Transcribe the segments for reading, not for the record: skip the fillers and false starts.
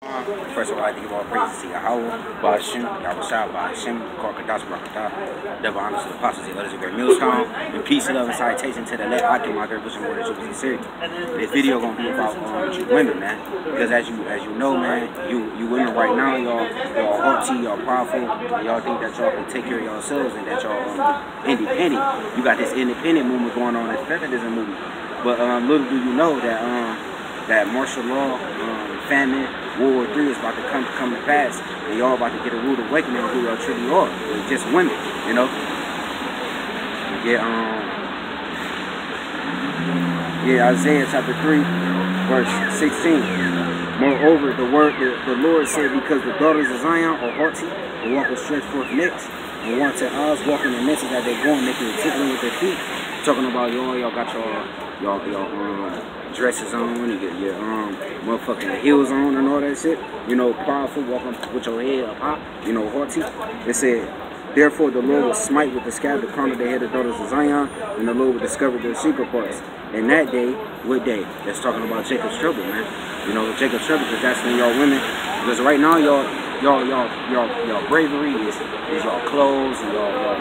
First of all, I give all praise to Yahweh, Ba'ashim, Yahushua, Ba'ashim, Korkadash, Barakatah, double honors to the apostles, the others of great millstone, and peace, love, and citation to the left. I can my great Muslim word that you serious. This video gonna be about you women, man, because as you know, man, you women right now, y'all haughty, y'all powerful, y'all think that y'all can take care of yourselves and that y'all independent. You got this independent movement going on, this feminism movement, but little do you know that that martial law, famine, World War III is about to come to pass, and y'all about to get a rude awakening of who y'all truly are. It's just women, you know. Isaiah chapter 3, verse 16. Moreover, the Lord said, because the daughters of Zion are haughty, and walk with stretched forth necks, and want to eyes walking in the midst that they're going, making it tickling with their feet. Talking about y'all got y'all dresses on, you get your motherfucking heels on and all that shit. You know, powerful, walking with your head up high, you know, haughty. It said, therefore the Lord will smite with the scab the crown of the head of the daughters of Zion, and the Lord will discover their secret parts. And that day, what day? That's talking about Jacob's trouble, man. You know, Jacob's trouble, because that's when y'all women, because right now y'all bravery is y'all clothes and y'all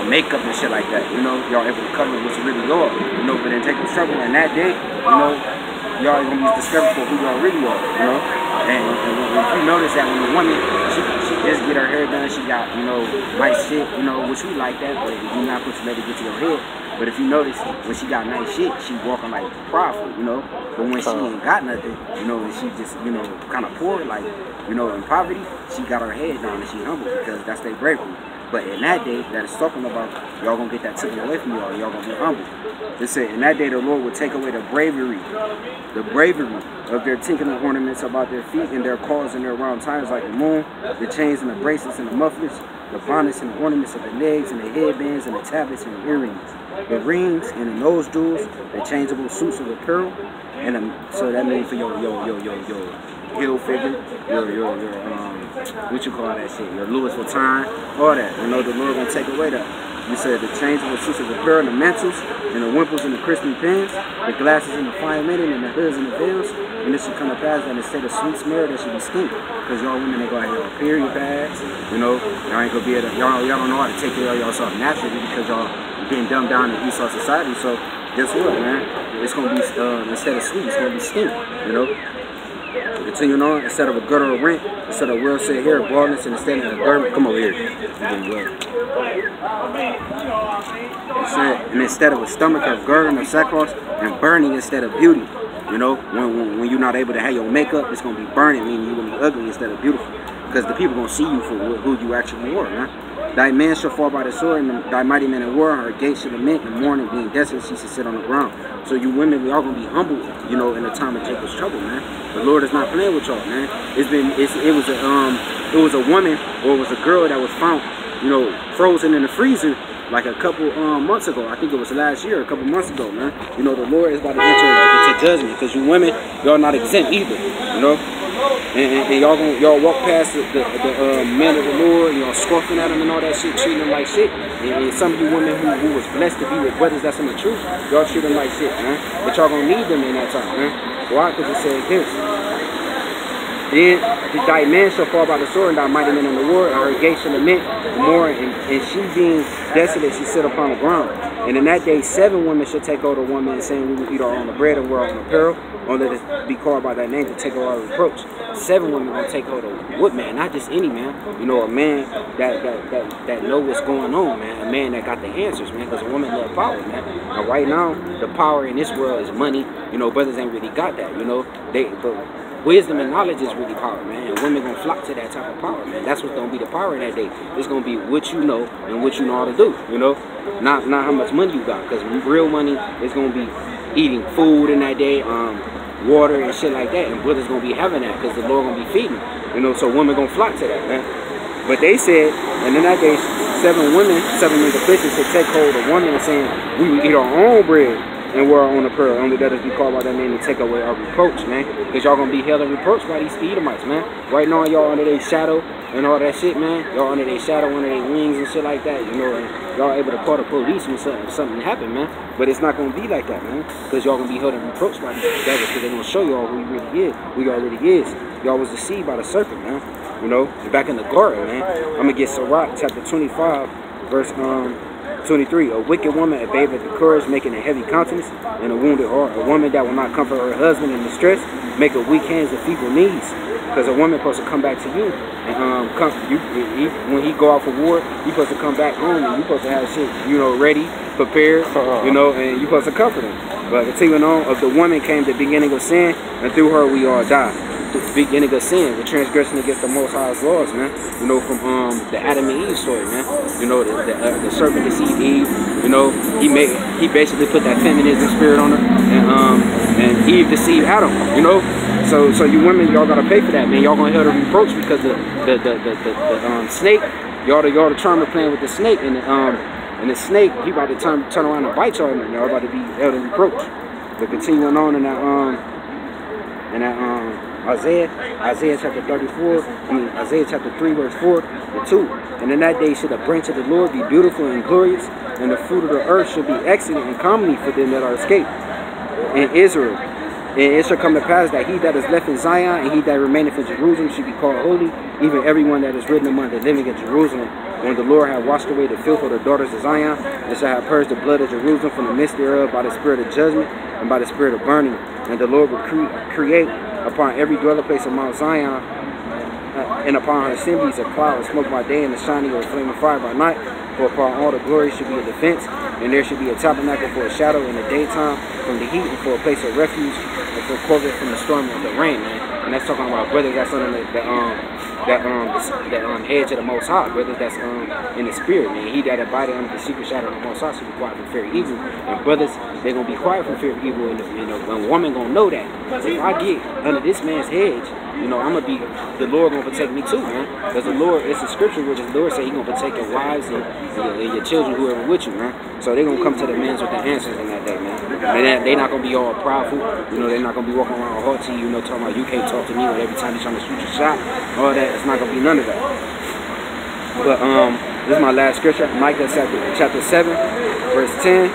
makeup and shit like that, you know, y'all able to cover what's really yours, you know, but then take the trouble in that day, you know, y'all gonna be discovered for who y'all really are, you know, and if you notice that when the woman, she just get her hair done, she got, you know, nice shit, you know, which we like that, but you're not supposed to let it get to your head. But if you notice, when she got nice shit, she walking like prideful, you know, but when she ain't got nothing, you know, and she just, you know, kind of poor, like, you know, in poverty, she got her head down and she humble, because that's their bravery. But in that day that it's talking about, y'all gonna get that taken away from y'all, y'all gonna be humble. It said, in that day the Lord will take away the bravery of their tinkling ornaments about their feet, and their calls and their round tires like the moon, the chains and the bracelets and the mufflets, the bonnets and the ornaments of the legs and the headbands and the tablets and the earrings, the rings and the nose jewels, the changeable suits of apparel, and so that means for your heel figure, your what you call that shit, your Louis Vuitton, all that. You know, the Lord gonna take away that. You said the changeable suits of apparel, the mantles, and the wimples and the crispy pins, the glasses and the fine linen, and the hoods and the veils. And this should come to pass that instead of sweet smell, that should be stink. Because y'all women, they gonna have your period pads. You know, y'all ain't gonna be able to, y'all don't know how to take care of yourself naturally, because y'all being dumbed down in Esau society. So guess what, man? It's gonna be instead of sweet, it's gonna be stink. You know. Continuing on, instead of a girdle of rent, instead of well set hair, baldness, and instead of a garment, come over here. And instead of a stomach of girding of sackcloth, and burning instead of beauty. You know, when you're not able to have your makeup, it's gonna be burning, meaning you're gonna be ugly instead of beautiful. Because the people gonna see you for who you actually are, man. Thy man shall fall by the sword, and thy mighty men in war, her gates shall lament, and mourning being desolate, she shall sit on the ground. So you women, we all gonna be humble, you know, in the time of Jacob's trouble, man. The Lord is not playing with y'all, man. It was a woman, or it was a girl that was found, you know, frozen in the freezer like a couple months ago. I think it was last year, a couple months ago, man. You know, the Lord is about to enter into judgment, because you women, y'all not exempt either, you know. And y'all walk past the men of the Lord, y'all scoffing at them and all that shit, treating them like shit. And some of you women who was blessed to be with brothers that's in the truth, y'all treat them like shit, man. But y'all gonna need them in that time, man. Why? Because it says this. Then thy man shall fall by the sword, and thy mighty men in the war, and her gates shall lament more, and she being desolate, she sit upon the ground. And in that day 7 women shall take hold of one man, saying, we will eat our own bread and wear our own apparel, or let us be called by thy name to take our reproach. 7 women gonna take hold of what man? Not just any man. You know, a man that know what's going on, man. A man that got the answers, man. Because a woman love power, man. And right now, the power in this world is money. You know, brothers ain't really got that. You know, but wisdom and knowledge is really power, man. And women gonna flock to that type of power, man. That's what's gonna be the power in that day. It's gonna be what you know and what you know how to do. You know, not how much money you got. Because real money is gonna be eating food in that day, water and shit like that, and brothers gonna be having that because the Lord gonna be feeding, you know. So women gonna flock to that, man. But they said, and in that day, 7 men of Christians should take hold of one man, saying, we will eat our own bread and wear our own apparel. Only let us be called by that name to take away our reproach, man. Because y'all gonna be held and reproached by these Edomites, man. Right now, y'all under their shadow and all that shit, man. Y'all under their shadow, under their wings and shit like that, you know. And y'all able to call the police when something happened, man. But it's not gonna be like that, man. Because y'all gonna be held and reproached by these devils. Because they're gonna show y'all who you really is, who y'all really is. Y'all was deceived by the serpent, man. You know, back in the garden, man. I'm gonna get Sirach chapter 25, verse 23. A wicked woman, a babe at the courage, making a heavy countenance, and a wounded heart. A woman that will not comfort her husband in distress, make a weak hands and feeble knees. Because a woman supposed to come back to you, and when he go out for war, you supposed to come back home, and you supposed to have shit, you know, ready, prepared, you know, and you supposed to comfort him. But continuing on, of the woman came the beginning of sin, and through her we all die. The beginning of sin, the transgression against the Most High's laws, man. You know, from the Adam and Eve story, man. You know, the serpent deceived Eve. You know, he basically put that feminism spirit on her, and Eve deceived Adam. You know, so you women, y'all gotta pay for that, man. Y'all gonna held a reproach because the snake, y'all the charmer playing with the snake, and the snake, he about to turn around and bite y'all, and y'all about to be held in reproach. But continuing on in that Isaiah chapter 34, Isaiah chapter 3, verse 4 and 2. And in that day should the branch of the Lord be beautiful and glorious, and the fruit of the earth should be excellent and comely for them that are escaped in Israel. And it shall come to pass that he that is left in Zion and he that remaineth in Jerusalem should be called holy, even everyone that is written among the living in Jerusalem. When the Lord hath washed away the filth of the daughters of Zion, and shall have purged the blood of Jerusalem from the midst thereof by the spirit of judgment and by the spirit of burning. And the Lord will create upon every dwelling place of Mount Zion, and upon her assemblies a cloud of smoke by day and the shining of a flame of fire by night. For upon all the glory should be a defense, and there should be a tabernacle for a shadow in the daytime from the heat, and for a place of refuge, and for a covert from the storm of the rain, man. And that's talking about brothers that's under the hedge of the Most High, brothers that's in the spirit, man. He that abided under the secret shadow of the Most High should be quiet from fear of evil. And brothers, they're gonna be quiet from fear of evil, and a woman gonna know that. If I get under this man's hedge, you know, the Lord gonna protect me too, man. Because the Lord, it's a scripture where the Lord say he gonna protect your wives and your children, whoever with you, man. So they're gonna come to the men's with the answers in that day, man. And they're not gonna be all proudful, you know, they're not gonna be walking around hard to you, you know, talking about you can't talk to me, or every time you're trying to shoot your shot, all that. It's not gonna be none of that. But this is my last scripture, Micah chapter 7, verse 10.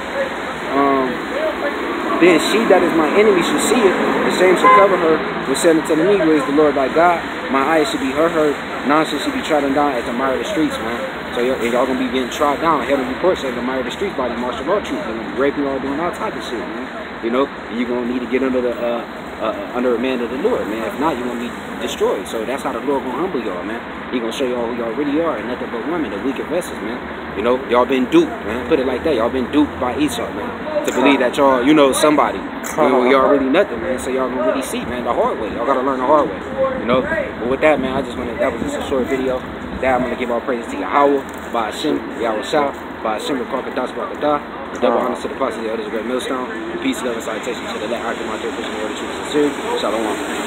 Then she that is my enemy should see it, the shame shall cover her, which said unto me, where is the Lord thy God? My eyes should be her hurt, nonsense should be trodden down at the mire of the streets, man. So y'all gonna be getting trod down, held in reports at the mire of the streets by the martial law troops, and raping y'all, doing all type of shit, man. You know, you're gonna need to get under a man of the Lord, man. If not, you're gonna be destroyed. So that's how the Lord gonna humble y'all, man. He gonna show y'all who y'all really are, and nothing but women, the weaker vessels, man. You know, y'all been duped, man. Put it like that. Y'all been duped by Esau, man. To believe that y'all, you know, somebody. You know, y'all really nothing, man. So y'all gonna really see, man, the hard way. Y'all gotta learn the hard way. You know. But with that, man, that was just a short video. That I'm gonna give all praises to Yahweh, by Hashem, Yahweh Shah, by Hashem, Rakakadas, Barakadah. Double honors to the apostles, the elders, great millstone. Peace, love, and salutation to the elect, Archimate, Christian, Order, Truth, Sincerity. Shalom.